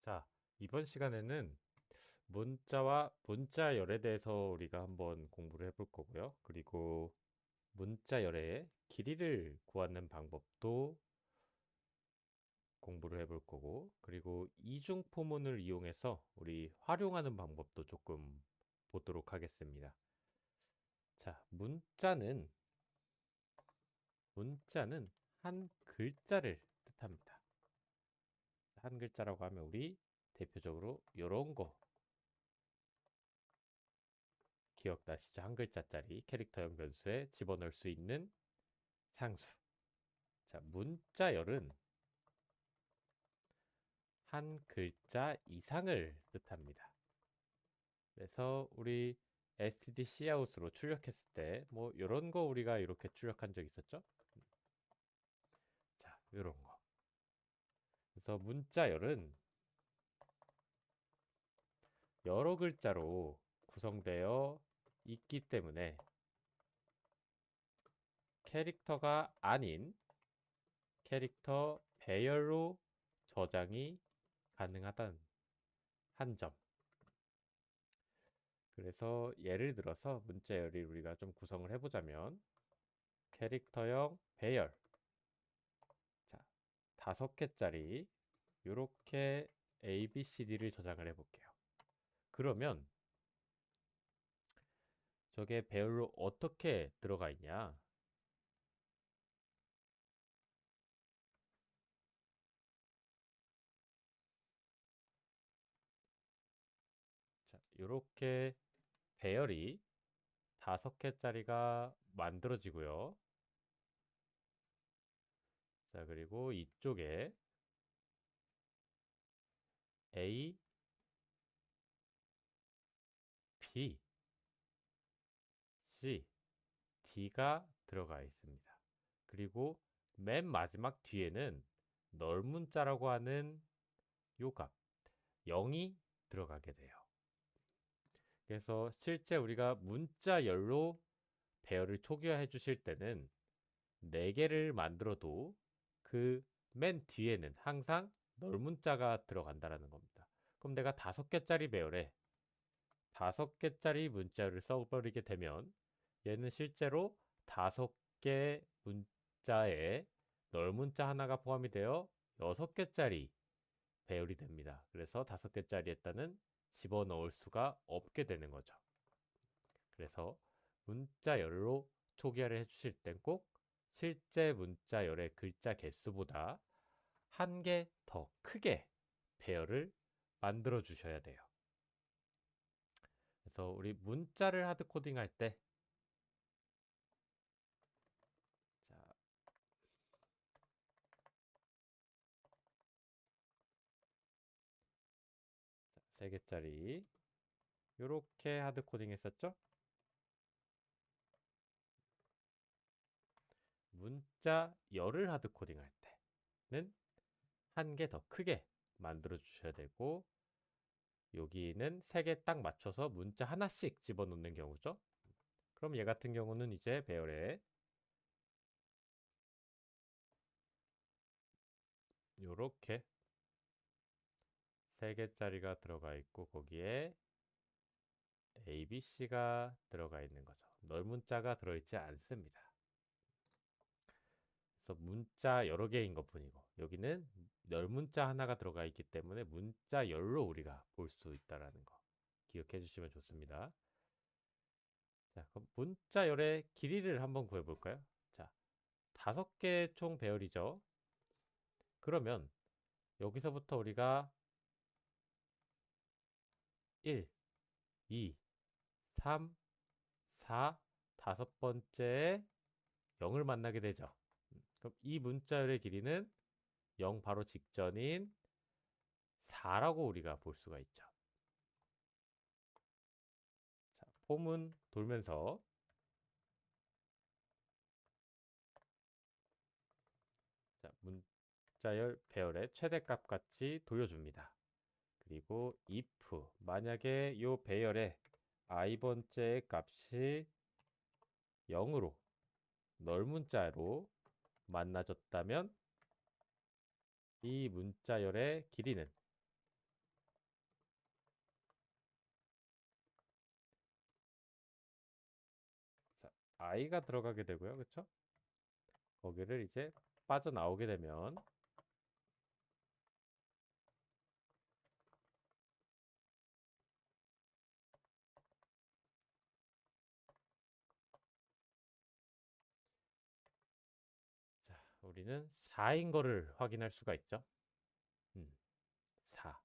자, 이번 시간에는 문자와 문자열에 대해서 우리가 한번 공부를 해볼 거고요. 그리고 문자열의 길이를 구하는 방법도 공부를 해볼 거고, 그리고 이중 포문을 이용해서 우리 활용하는 방법도 조금 보도록 하겠습니다. 자, 문자는 한 글자를 뜻합니다. 한 글자라고 하면 우리 대표적으로 이런 거 기억나시죠? 한 글자짜리 캐릭터형 변수에 집어넣을 수 있는 상수. 자, 문자열은 한 글자 이상을 뜻합니다. 그래서 우리 std cout으로 출력했을 때 뭐 이런 거 우리가 이렇게 출력한 적 있었죠? 자, 이런 거. 그래서 문자열은 여러 글자로 구성되어 있기 때문에 캐릭터가 아닌 캐릭터 배열로 저장이 가능하다는 한 점. 그래서 예를 들어서 문자열을 우리가 좀 구성을 해보자면 캐릭터형 배열, 자, 5개짜리 이렇게 A, B, C, D를 저장을 해볼게요. 그러면 저게 배열로 어떻게 들어가 있냐? 자, 이렇게 배열이 5개짜리가 만들어지고요. 자, 그리고 이쪽에 A, B, C, D가 들어가 있습니다. 그리고 맨 마지막 뒤에는 널문자라고 하는 요 값, 0이 들어가게 돼요. 그래서 실제 우리가 문자열로 배열을 초기화해 주실 때는 4개를 만들어도 그 맨 뒤에는 항상 널문자가 들어간다라는 겁니다. 그럼 내가 5개짜리 배열에 5개짜리 문자를 써버리게 되면 얘는 실제로 5개 문자에 널문자 하나가 포함이 되어 6개짜리 배열이 됩니다. 그래서 5개짜리에다는 집어넣을 수가 없게 되는 거죠. 그래서 문자열로 초기화를 해주실 땐 꼭 실제 문자열의 글자 개수보다 한 개 더 크게 배열을 만들어 주셔야 돼요. 그래서 우리 문자를 하드 코딩할 때 자, 3개짜리 이렇게 하드 코딩 했었죠? 문자열을 하드 코딩할 때는 한 개 더 크게 만들어 주셔야 되고 여기는 3개 딱 맞춰서 문자 하나씩 집어넣는 경우죠. 그럼 얘 같은 경우는 이제 배열에 요렇게 3개짜리가 들어가 있고 거기에 A, B, C가 들어가 있는 거죠. 널문자가 들어있지 않습니다. 그래서 문자 여러 개인 것 뿐이고 여기는 널문자 하나가 들어가 있기 때문에 문자열로 우리가 볼 수 있다라는 거 기억해 주시면 좋습니다. 자, 그럼 문자열의 길이를 한번 구해 볼까요? 자, 5개 총 배열이죠. 그러면 여기서부터 우리가 1, 2, 3, 4, 5번째에 0을 만나게 되죠. 그럼 이 문자열의 길이는 0 바로 직전인 4라고 우리가 볼 수가 있죠. 자, 폼은 돌면서 자, 문자열 배열의 최대값 같이 돌려줍니다. 그리고 if 만약에 이 배열의 i번째 값이 0으로 널문자로 만나졌다면 이 문자열의 길이는 i가 들어가게 되고요. 그쵸? 거기를 이제 빠져나오게 되면 자, 우리는 4인 거를 확인할 수가 있죠. 4.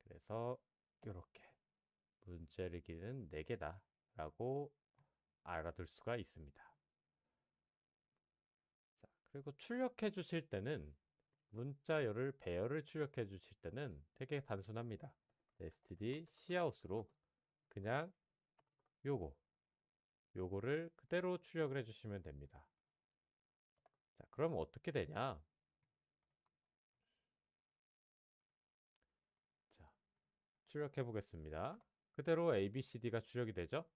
그래서 이렇게 문자열 길이는 4개다 라고 알아둘 수가 있습니다. 자, 그리고 출력해 주실 때는 문자열을 배열을 출력해 주실 때는 되게 단순합니다. std cout으로 그냥 요거를 그대로 출력을 해주시면 됩니다. 자, 그럼 어떻게 되냐? 자, 출력해 보겠습니다. 그대로 ABCD가 출력이 되죠?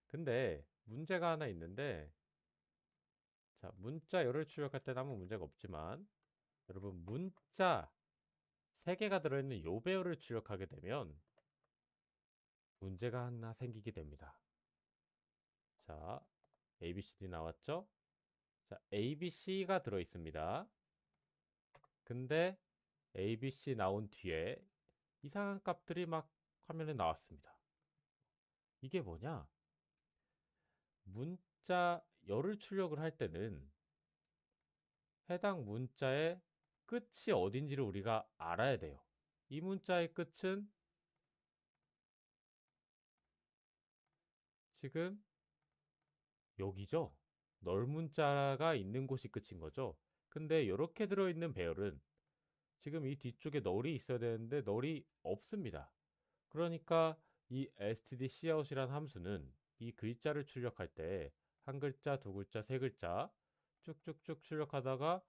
근데 문제가 하나 있는데, 자, 문자열을 출력할 때는 아무 문제가 없지만, 여러분 문자 3개가 들어있는 요 배열을 출력하게 되면 문제가 하나 생기게 됩니다. 자, ABCD 나왔죠? 자, ABC가 들어있습니다. 근데 ABC 나온 뒤에 이상한 값들이 막 화면에 나왔습니다. 이게 뭐냐? 문자열을 출력을 할 때는 해당 문자의 끝이 어딘지를 우리가 알아야 돼요. 이 문자의 끝은 지금 여기죠? 널문자가 있는 곳이 끝인 거죠. 근데 이렇게 들어있는 배열은 지금 이 뒤쪽에 널이 있어야 되는데 널이 없습니다. 그러니까 이 stdcout이란 함수는 이 글자를 출력할 때 한 글자, 두 글자, 세 글자 쭉쭉쭉 출력하다가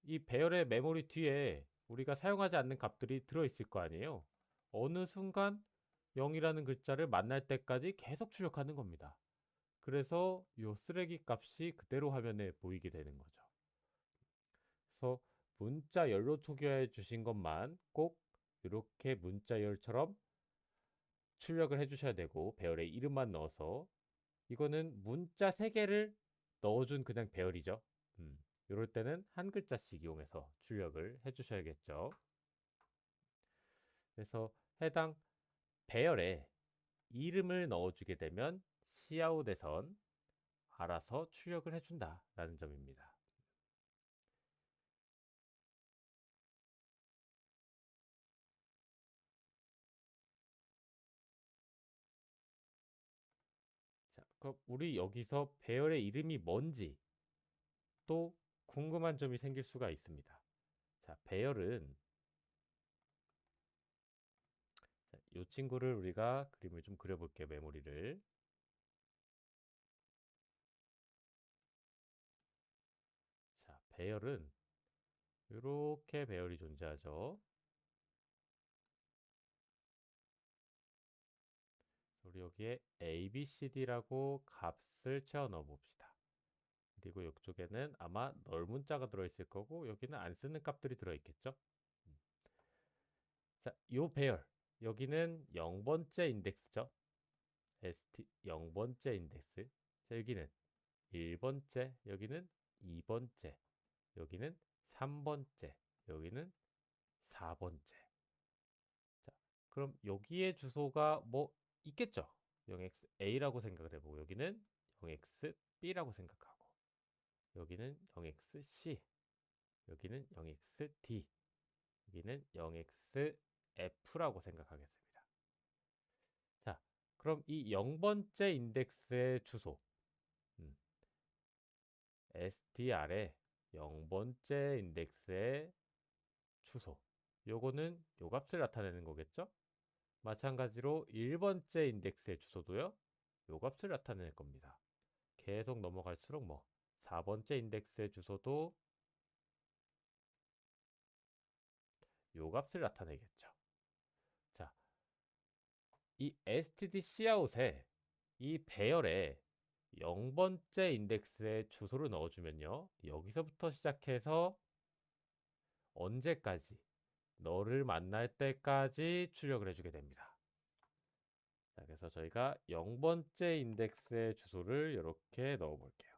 이 배열의 메모리 뒤에 우리가 사용하지 않는 값들이 들어있을 거 아니에요. 어느 순간 0이라는 글자를 만날 때까지 계속 출력하는 겁니다. 그래서 이 쓰레기 값이 그대로 화면에 보이게 되는 거죠. 그래서 문자열로 투교해 주신 것만 꼭 이렇게 문자열처럼 출력을 해주셔야 되고 배열의 이름만 넣어서 이거는 문자 3개를 넣어준 그냥 배열이죠. 이럴 때는 한 글자씩 이용해서 출력을 해주셔야겠죠. 그래서 해당 배열에 이름을 넣어주게 되면 cout에선 알아서 출력을 해준다라는 점입니다. 자, 그럼 우리 여기서 배열의 이름이 뭔지 또 궁금한 점이 생길 수가 있습니다. 자, 배열은 이 친구를 우리가 그림을 좀 그려볼게요. 메모리를. 자, 배열은 이렇게 배열이 존재하죠. 우리 여기에 ABCD라고 값을 채워 넣어 봅시다. 그리고 이쪽에는 아마 널 문자가 들어있을 거고 여기는 안 쓰는 값들이 들어있겠죠. 음. 자, 요 배열 여기는 0번째 인덱스죠. ST 0번째 인덱스. 자, 여기는 1번째, 여기는 2번째, 여기는 3번째, 여기는 4번째. 자, 그럼 여기에 주소가 뭐 있겠죠? 0xa라고 생각을 해보고 여기는 0xb라고 생각하고 여기는 0xc, 여기는 0xd, 여기는 0xf라고 생각하겠습니다. 자, 그럼 이 0번째 인덱스의 주소 str의 0번째 인덱스의 주소 요거는 요 값을 나타내는 거겠죠? 마찬가지로 1번째 인덱스의 주소도요. 요 값을 나타낼 겁니다. 계속 넘어갈수록 뭐 4번째 인덱스의 주소도 요 값을 나타내겠죠. 자, 이 stdcout에 이 배열에 0번째 인덱스의 주소를 넣어주면요. 여기서부터 시작해서 언제까지 너를 만날 때까지 출력을 해주게 됩니다. 자, 그래서 저희가 0번째 인덱스의 주소를 이렇게 넣어 볼게요.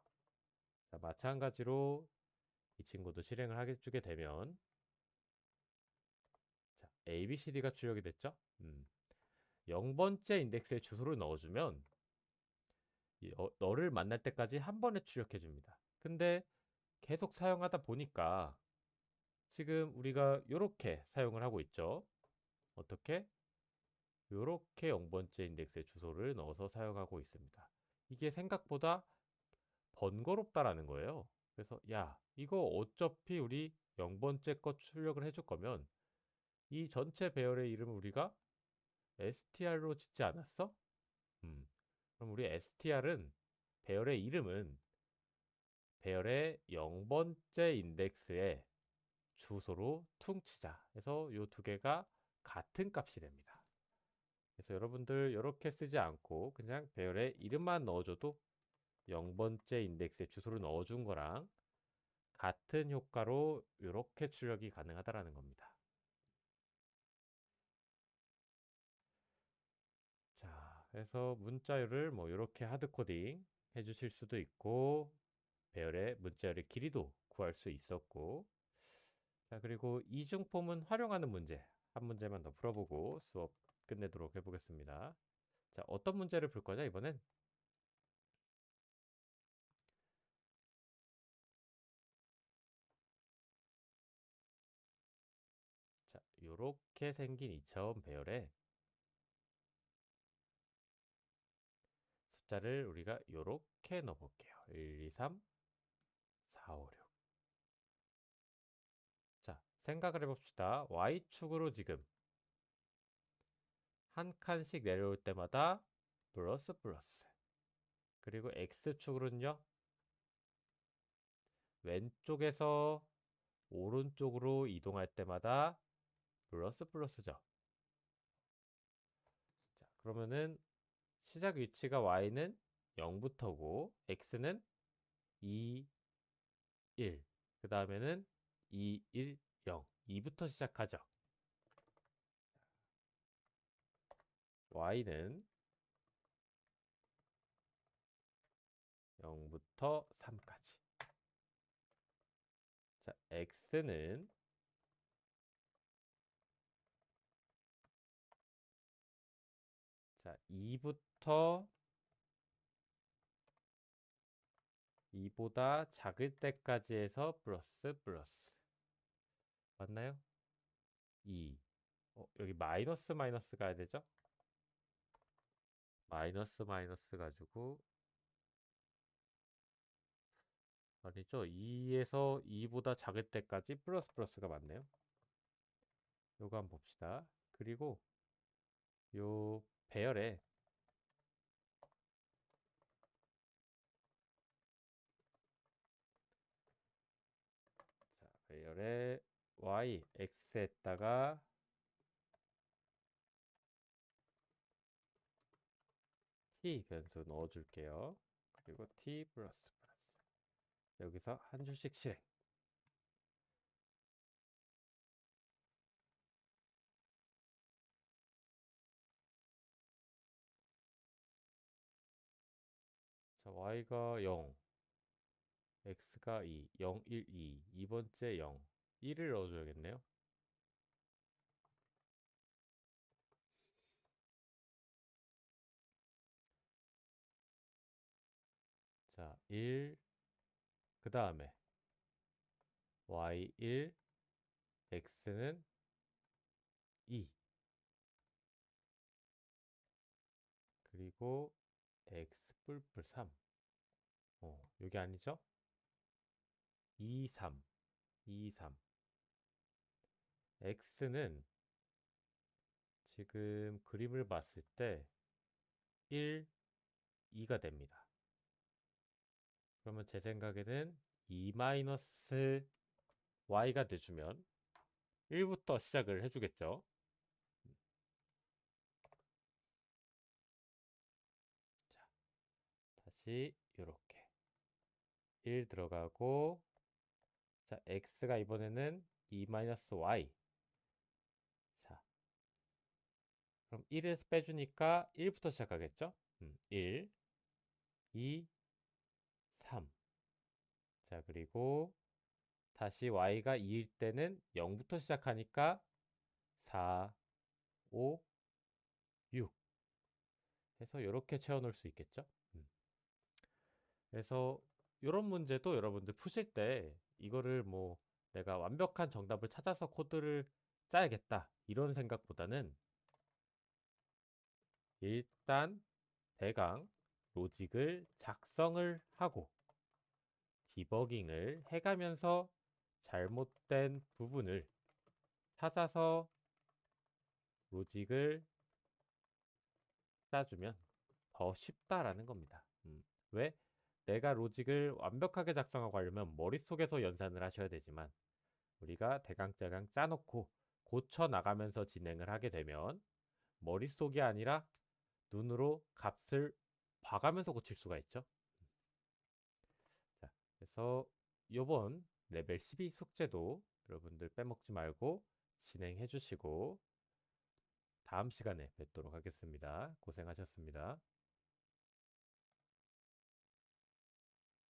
자, 마찬가지로 이 친구도 실행을 해주게 되면 자, ABCD가 출력이 됐죠? 0번째 인덱스의 주소를 넣어주면 너를 만날 때까지 한 번에 출력해 줍니다. 근데 계속 사용하다 보니까 지금 우리가 이렇게 사용을 하고 있죠. 어떻게? 이렇게 0번째 인덱스의 주소를 넣어서 사용하고 있습니다. 이게 생각보다 번거롭다라는 거예요. 그래서 야, 이거 어차피 우리 0번째 거 출력을 해줄 거면 이 전체 배열의 이름을 우리가 str로 짓지 않았어? 그럼 우리 str은 배열의 이름은 배열의 0번째 인덱스의 주소로 퉁치자 해서 이 두 개가 같은 값이 됩니다. 그래서 여러분들 이렇게 쓰지 않고 그냥 배열의 이름만 넣어줘도 0번째 인덱스의 주소를 넣어준 거랑 같은 효과로 이렇게 출력이 가능하다라는 겁니다. 자, 그래서 문자열을 뭐 이렇게 하드코딩 해주실 수도 있고 배열의 문자열의 길이도 구할 수 있었고 자, 그리고 이중폼은 활용하는 문제 한 문제만 더 풀어보고 수업 끝내도록 해보겠습니다. 자, 어떤 문제를 풀 거냐 이번엔? 자, 요렇게 생긴 이차원 배열에 숫자를 우리가 요렇게 넣어볼게요. 1, 2, 3, 4, 5, 6. 자, 생각을 해봅시다. Y축으로 지금 한 칸씩 내려올 때마다 플러스 플러스. 그리고 X축으로는요. 왼쪽에서 오른쪽으로 이동할 때마다 플러스 플러스죠. 자, 그러면은 시작 위치가 Y는 0부터고 X는 2, 1. 그 다음에는 2, 1, 0. 2부터 시작하죠. Y는 0부터 3까지. 자, X는 자, 2부터 2보다 작을 때까지 해서 플러스 플러스. 맞나요? 2. 여기 마이너스 마이너스 가야 되죠? 마이너스 마이너스 가지고 아니죠. 2에서 2보다 작을 때까지 플러스 플러스가 맞네요. 요거 한번 봅시다. 그리고 요 배열에 자, 배열에 y, x에다가 t 변수 넣어줄게요. 그리고 t 플러스 플러스. 여기서 한 줄씩 실행. 자, y가 0, x가 2, 0, 1, 2, 2번째 0, 1을 넣어줘야겠네요. 자, 1, 그 다음에 y1, x는 2, 그리고 x 뿔뿔 3. 여기 아니죠? 2, 3, 2, 3. x는 지금 그림을 봤을 때 1, 2가 됩니다. 그러면 제 생각에는 2 마이너스 y가 돼주면 1부터 시작을 해주겠죠. 자, 다시 이렇게 1 들어가고 자, x가 이번에는 2 마이너스 y. 자, 그럼 1에서 빼주니까 1부터 시작하겠죠? 1, 2, 3. 자, 그리고 다시 y가 2일 때는 0부터 시작하니까 4, 5, 6 해서 이렇게 채워놓을 수 있겠죠? 그래서 이런 문제도 여러분들 푸실 때 이거를 뭐 내가 완벽한 정답을 찾아서 코드를 짜야겠다 이런 생각보다는 일단 대강 로직을 작성을 하고 디버깅을 해가면서 잘못된 부분을 찾아서 로직을 짜주면 더 쉽다라는 겁니다. 왜? 내가 로직을 완벽하게 작성하고 하려면 머릿속에서 연산을 하셔야 되지만 우리가 대강대강 짜놓고 고쳐 나가면서 진행을 하게 되면 머릿속이 아니라 눈으로 값을 봐가면서 고칠 수가 있죠. 자, 그래서 요번 레벨 12 숙제도 여러분들 빼먹지 말고 진행해 주시고 다음 시간에 뵙도록 하겠습니다. 고생하셨습니다.